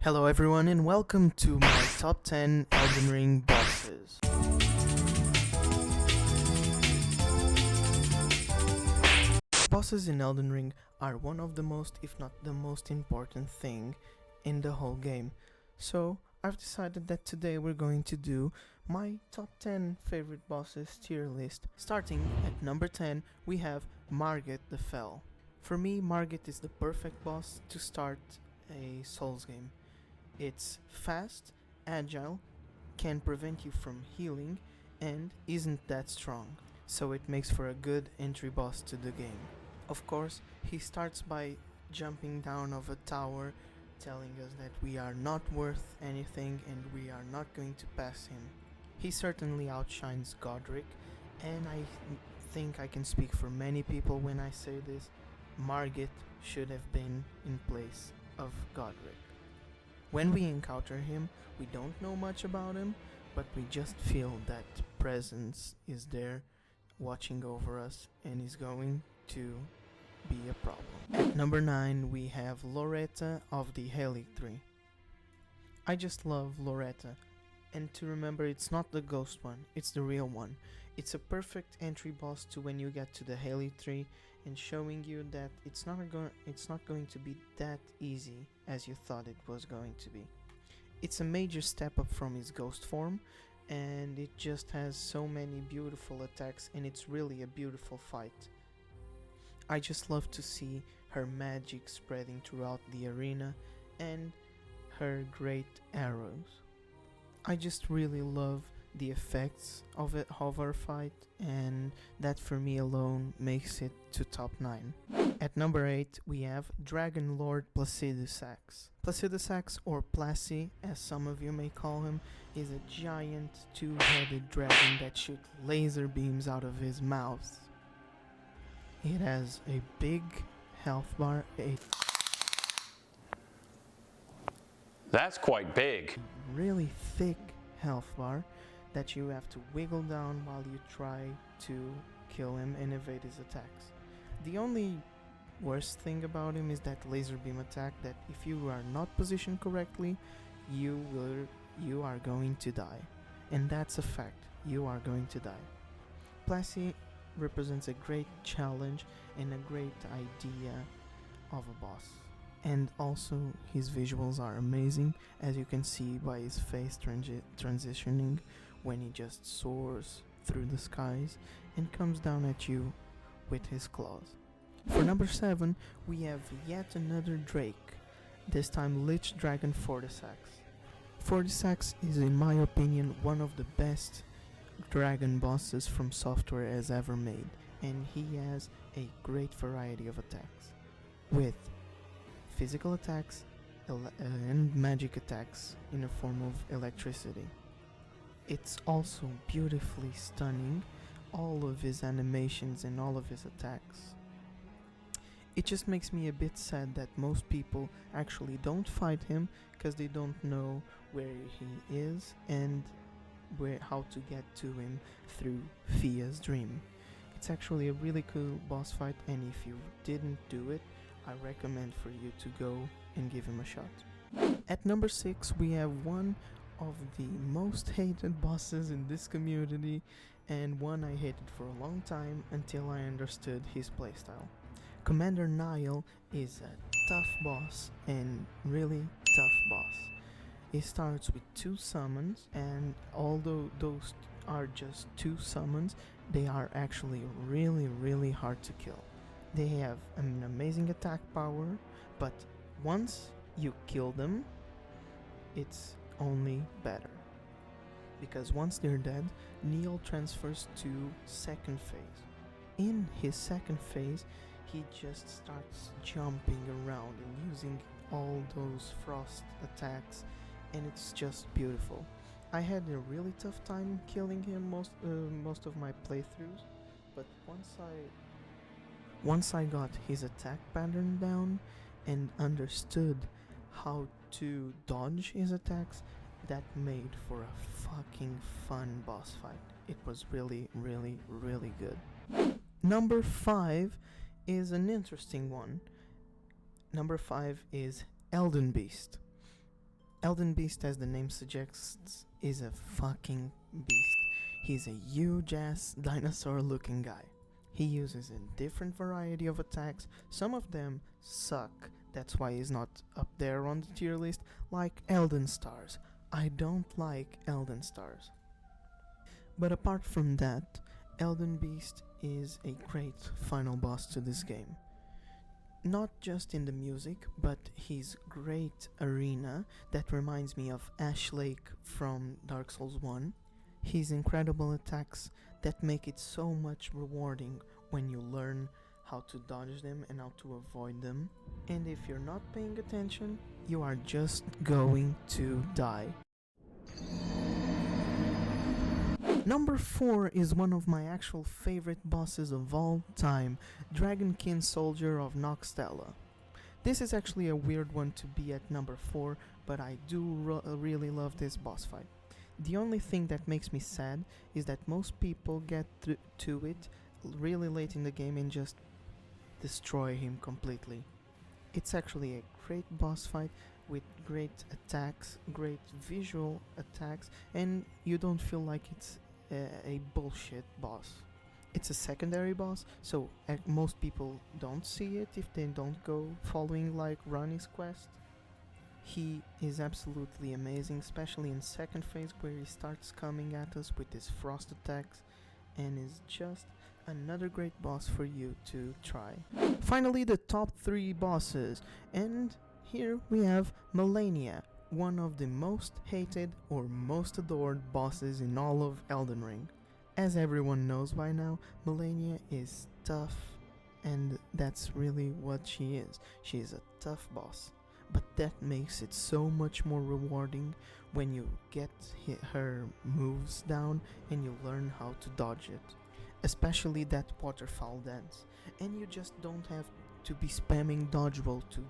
Hello everyone and welcome to my top 10 Elden Ring bosses. Bosses in Elden Ring are one of the most, if not the most important thing in the whole game. So I've decided that today we're going to do my top 10 favorite bosses tier list. Starting at number 10 we have Margit the Fell. For me, Margit is the perfect boss to start a Souls game. It's fast, agile, can prevent you from healing, and isn't that strong, so it makes for a good entry boss to the game. Of course, he starts by jumping down of a tower, telling us that we are not worth anything and we are not going to pass him. He certainly outshines Godric, and I think I can speak for many people when I say this. Margit should have been in place of Godric. When we encounter him, we don't know much about him, but we just feel that presence is there watching over us and is going to be a problem. At number 9 we have Loretta of the Haligtree. I just love Loretta, and to remember, it's not the ghost one, it's the real one. It's a perfect entry boss to when you get to the Haligtree, and showing you that it's not going to be that easy as you thought it was going to be. It's a major step up from his ghost form, and it just has so many beautiful attacks, and it's really a beautiful fight. I just love to see her magic spreading throughout the arena and her great arrows. I just really love the effects of her fight, and that for me alone makes it to top 9. At number 8 we have Dragon Lord Placidusax. Placidusax, or Placi as some of you may call him, is a giant two-headed dragon that shoots laser beams out of his mouth. It has a big health bar, That's quite big. really thick health bar that you have to wiggle down while you try to kill him and evade his attacks. The only worst thing about him is that laser beam attack, that if you are not positioned correctly, you are going to die. And that's a fact, you are going to die. Placi represents a great challenge and a great idea of a boss. And also his visuals are amazing, as you can see by his face transitioning when he just soars through the skies and comes down at you with his claws. For number 7 we have yet another Drake, this time Lich Dragon Fortisax. Fortisax is, in my opinion, one of the best dragon bosses from software has ever made, and he has a great variety of attacks, with physical attacks and magic attacks in the form of electricity. It's also beautifully stunning, all of his animations and all of his attacks. It just makes me a bit sad that most people actually don't fight him because they don't know where he is and how to get to him through Fia's dream. It's actually a really cool boss fight, and if you didn't do it, I recommend for you to go and give him a shot. At number 6 we have one of the most hated bosses in this community, and one I hated for a long time until I understood his playstyle. Commander Niall is a tough boss, and really tough boss. He starts with 2 summons, and although those are just 2 summons, they are actually really hard to kill. They have an amazing attack power, but once you kill them, it's only better. Because once they're dead, Neil transfers to second phase. In his second phase, he just starts jumping around and using all those frost attacks, and it's just beautiful. I had a really tough time killing him most of my playthroughs, but once I got his attack pattern down and understood how to dodge his attacks, that made for a fucking fun boss fight. It was really good. Number 5 is an interesting one. Number 5 is Elden Beast. Elden Beast, as the name suggests, is a fucking beast. He's a huge ass dinosaur looking guy. He uses a different variety of attacks. Some of them suck, that's why he's not up there on the tier list, like Elden Stars. I don't like Elden Stars. But apart from that, Elden Beast is a great final boss to this game. Not just in the music, but his great arena that reminds me of Ash Lake from Dark Souls 1. His incredible attacks that make it so much rewarding when you learn how to dodge them and how to avoid them. And if you're not paying attention, you are just going to die. Number 4 is one of my actual favorite bosses of all time, Dragonkin Soldier of Noxtella. This is actually a weird one to be at number 4, but I do really love this boss fight. The only thing that makes me sad is that most people get to it really late in the game and just destroy him completely. It's actually a great boss fight with great attacks, great visual attacks, and you don't feel like it's a bullshit boss. It's a secondary boss, so most people don't see it if they don't go following like Ronnie's quest. He is absolutely amazing, especially in second phase where he starts coming at us with his frost attacks and is just another great boss for you to try. Finally, the top 3 bosses, and here we have Malenia, one of the most hated or most adored bosses in all of Elden Ring. As everyone knows by now, Malenia is tough, and that's really what she is. She is a tough boss. But that makes it so much more rewarding when you get her moves down and you learn how to dodge it. Especially that waterfall dance. And you just don't have to be spamming dodge roll to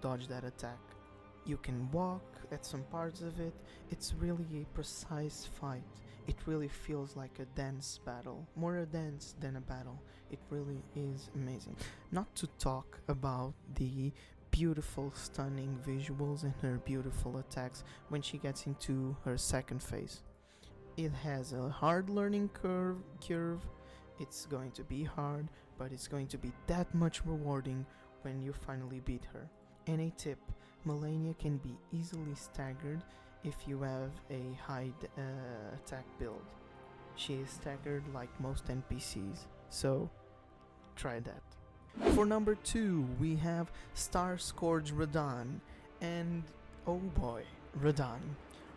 dodge that attack. You can walk at some parts of it. It's really a precise fight. It really feels like a dance battle. More a dance than a battle. It really is amazing. Not to talk about the beautiful, stunning visuals and her beautiful attacks when she gets into her second phase. It has a hard learning curve. It's going to be hard, but it's going to be that much rewarding when you finally beat her. And a tip, Malenia can be easily staggered if you have a high attack build. She is staggered like most NPCs, so try that. For number 2, we have Star Scourge Radahn, and oh boy, Radahn.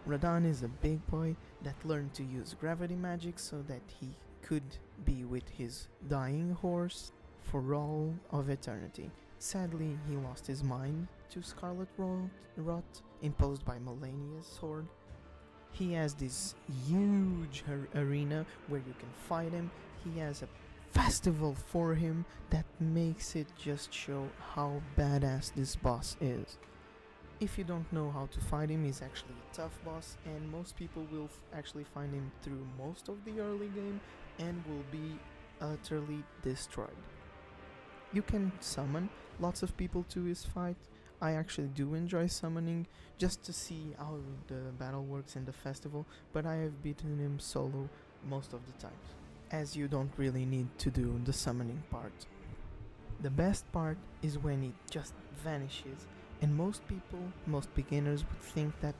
Radahn is a big boy that learned to use gravity magic so that he could be with his dying horse for all of eternity. Sadly, he lost his mind to Scarlet Rot imposed by Malenia's sword. He has this huge arena where you can fight him. He has a festival for him that makes it just show how badass this boss is. If you don't know how to fight him, he's actually a tough boss, and most people will actually find him through most of the early game and will be utterly destroyed. You can summon lots of people to his fight. I actually do enjoy summoning just to see how the battle works in the festival, but I have beaten him solo most of the times, as you don't really need to do the summoning part. The best part is when it just vanishes, and most people, most beginners would think that,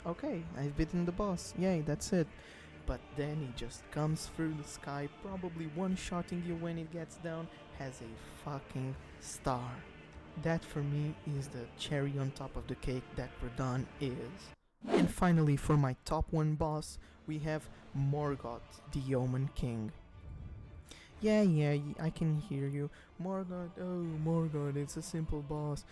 okay, I've beaten the boss, yay, that's it. But then he just comes through the sky, probably one-shotting you when it gets down, has a fucking star. That for me is the cherry on top of the cake that Radahn is. And finally, for my top 1 boss, we have Morgoth, the Omen King. Yeah, I can hear you. Morgoth, it's a simple boss.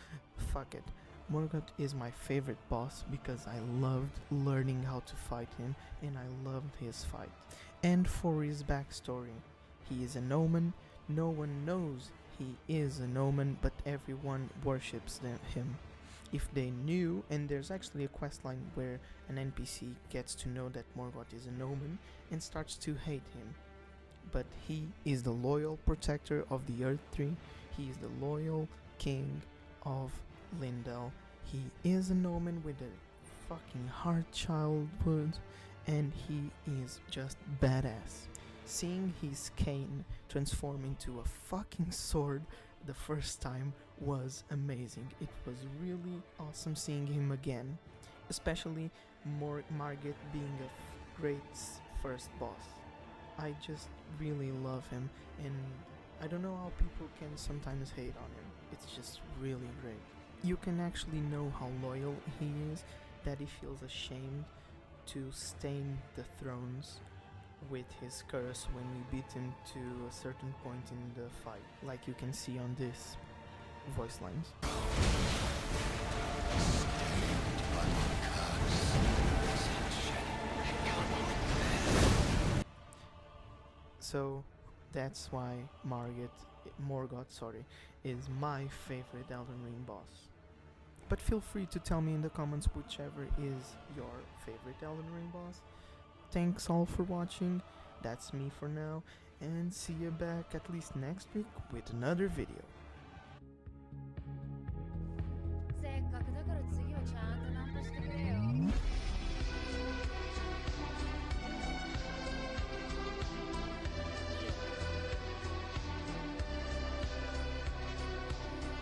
Fuck it. Morgoth is my favorite boss because I loved learning how to fight him and I loved his fight. And for his backstory, he is an omen. No one knows he is an omen, but everyone worships him. If they knew, and there's actually a questline where an NPC gets to know that Morgoth is an omen and starts to hate him. But he is the loyal protector of the Earth Tree. He is the loyal king of Lindell. He is an omen with a fucking hard childhood, and he is just badass. Seeing his cane transform into a fucking sword the first time was amazing. It was really awesome seeing him again, especially Margit being a great first boss. I just really love him, and I don't know how people can sometimes hate on him. It's just really great. You can actually know how loyal he is, that he feels ashamed to stain the thrones with his curse when we beat him to a certain point in the fight, like you can see on this voice lines. So that's why Morgoth is my favorite Elden Ring boss. But feel free to tell me in the comments whichever is your favorite Elden Ring boss. Thanks all for watching, that's me for now, and see you back at least next week with another video.